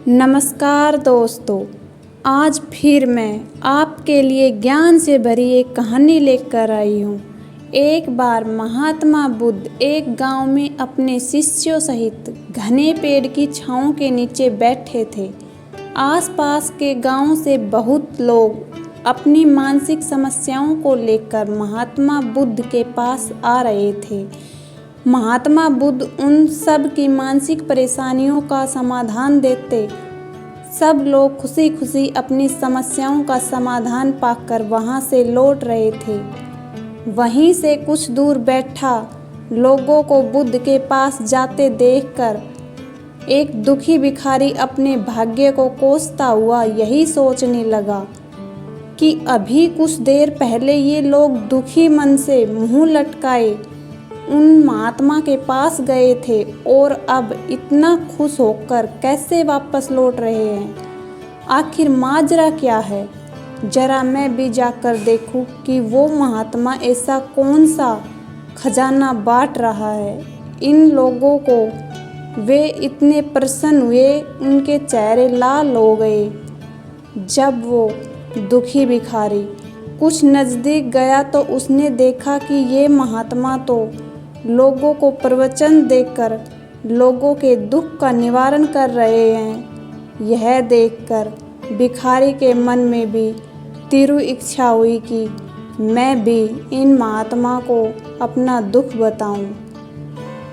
नमस्कार दोस्तों, आज फिर मैं आपके लिए ज्ञान से भरी एक कहानी लेकर आई हूँ। एक बार महात्मा बुद्ध एक गांव में अपने शिष्यों सहित घने पेड़ की छांव के नीचे बैठे थे। आसपास के गांव से बहुत लोग अपनी मानसिक समस्याओं को लेकर महात्मा बुद्ध के पास आ रहे थे। महात्मा बुद्ध उन सब की मानसिक परेशानियों का समाधान देते। सब लोग खुशी खुशी अपनी समस्याओं का समाधान पाकर वहां से लौट रहे थे। वहीं से कुछ दूर बैठा लोगों को बुद्ध के पास जाते देखकर एक दुखी भिखारी अपने भाग्य को कोसता हुआ यही सोचने लगा कि अभी कुछ देर पहले ये लोग दुखी मन से मुंह लटकाए उन महात्मा के पास गए थे और अब इतना खुश होकर कैसे वापस लौट रहे हैं। आखिर माजरा क्या है? जरा मैं भी जाकर देखूं कि वो महात्मा ऐसा कौन सा खजाना बांट रहा है इन लोगों को। वे इतने प्रसन्न हुए, उनके चेहरे लाल हो गए। जब वो दुखी भिखारी कुछ नज़दीक गया तो उसने देखा कि ये महात्मा तो लोगों को प्रवचन देकर लोगों के दुख का निवारण कर रहे हैं। यह देखकर भिखारी के मन में भी तीव्र इच्छा हुई कि मैं भी इन महात्मा को अपना दुख बताऊं।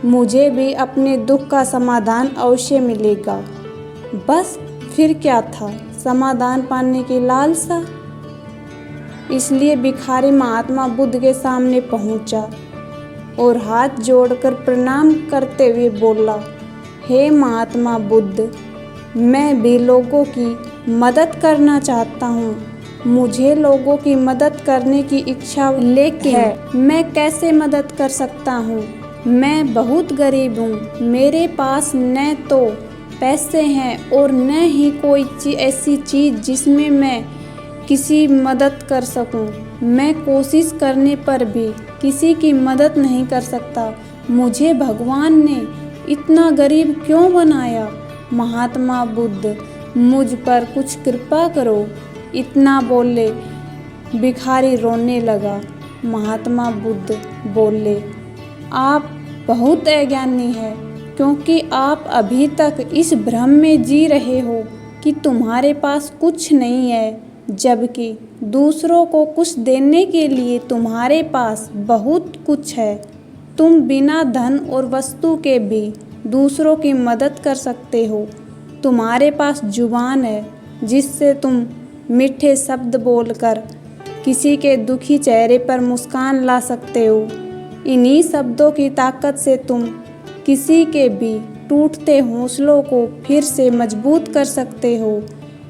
मुझे भी अपने दुख का समाधान अवश्य मिलेगा। बस फिर क्या था, समाधान पाने की लालसा। इसलिए भिखारी महात्मा बुद्ध के सामने पहुंचा और हाथ जोड़कर प्रणाम करते हुए बोला, हे महात्मा बुद्ध, मैं भी लोगों की मदद करना चाहता हूँ। मुझे लोगों की मदद करने की इच्छा लेकिन मैं कैसे मदद कर सकता हूँ? मैं बहुत गरीब हूँ। मेरे पास न तो पैसे हैं और न ही कोई ऐसी चीज़ जिसमें मैं किसी मदद कर सकूं। मैं कोशिश करने पर भी किसी की मदद नहीं कर सकता। मुझे भगवान ने इतना गरीब क्यों बनाया? महात्मा बुद्ध, मुझ पर कुछ कृपा करो। इतना बोले भिखारी रोने लगा। महात्मा बुद्ध बोले, आप बहुत अज्ञानी हैं, क्योंकि आप अभी तक इस भ्रम में जी रहे हो कि तुम्हारे पास कुछ नहीं है, जबकि दूसरों को कुछ देने के लिए तुम्हारे पास बहुत कुछ है। तुम बिना धन और वस्तु के भी दूसरों की मदद कर सकते हो। तुम्हारे पास जुबान है जिससे तुम मीठे शब्द बोलकर किसी के दुखी चेहरे पर मुस्कान ला सकते हो। इन्हीं शब्दों की ताकत से तुम किसी के भी टूटते हौसलों को फिर से मजबूत कर सकते हो।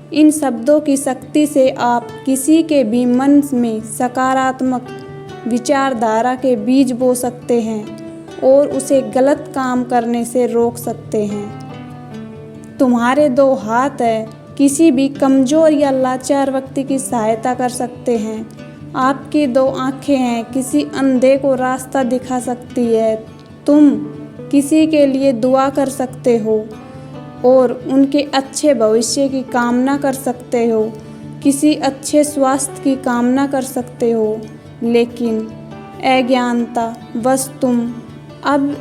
इन शब्दों की शक्ति से आप किसी के भी मन में सकारात्मक विचारधारा के बीज बो सकते हैं और उसे गलत काम करने से रोक सकते हैं। तुम्हारे दो हाथ हैं, किसी भी कमज़ोर या लाचार व्यक्ति की सहायता कर सकते हैं। आपकी दो आँखें हैं, किसी अंधे को रास्ता दिखा सकती है। तुम किसी के लिए दुआ कर सकते हो और उनके अच्छे भविष्य की कामना कर सकते हो, किसी अच्छे स्वास्थ्य की कामना कर सकते हो। लेकिन अज्ञानता बस तुम अब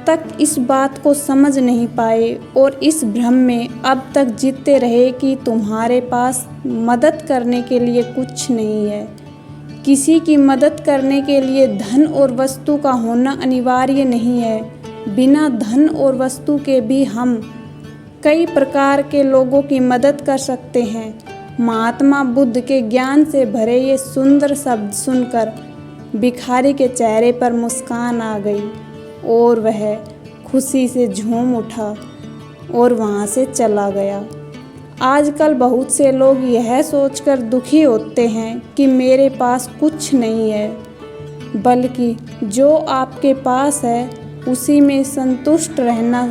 तक इस बात को समझ नहीं पाए और इस भ्रम में अब तक जीते रहे कि तुम्हारे पास मदद करने के लिए कुछ नहीं है। किसी की मदद करने के लिए धन और वस्तु का होना अनिवार्य नहीं है। बिना धन और वस्तु के भी हम कई प्रकार के लोगों की मदद कर सकते हैं। महात्मा बुद्ध के ज्ञान से भरे ये सुंदर शब्द सुनकर भिखारी के चेहरे पर मुस्कान आ गई और वह खुशी से झूम उठा और वहाँ से चला गया। आजकल बहुत से लोग यह सोचकर दुखी होते हैं कि मेरे पास कुछ नहीं है, बल्कि जो आपके पास है उसी में संतुष्ट रहना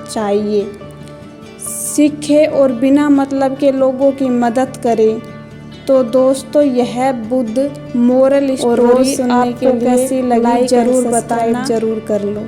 चाहिए। सीखे और बिना मतलब के लोगों की मदद करें। तो दोस्तों, यह बुद्ध मोरल स्टोरी आपको कैसी लगी जरूर बताना, जरूर कर लो।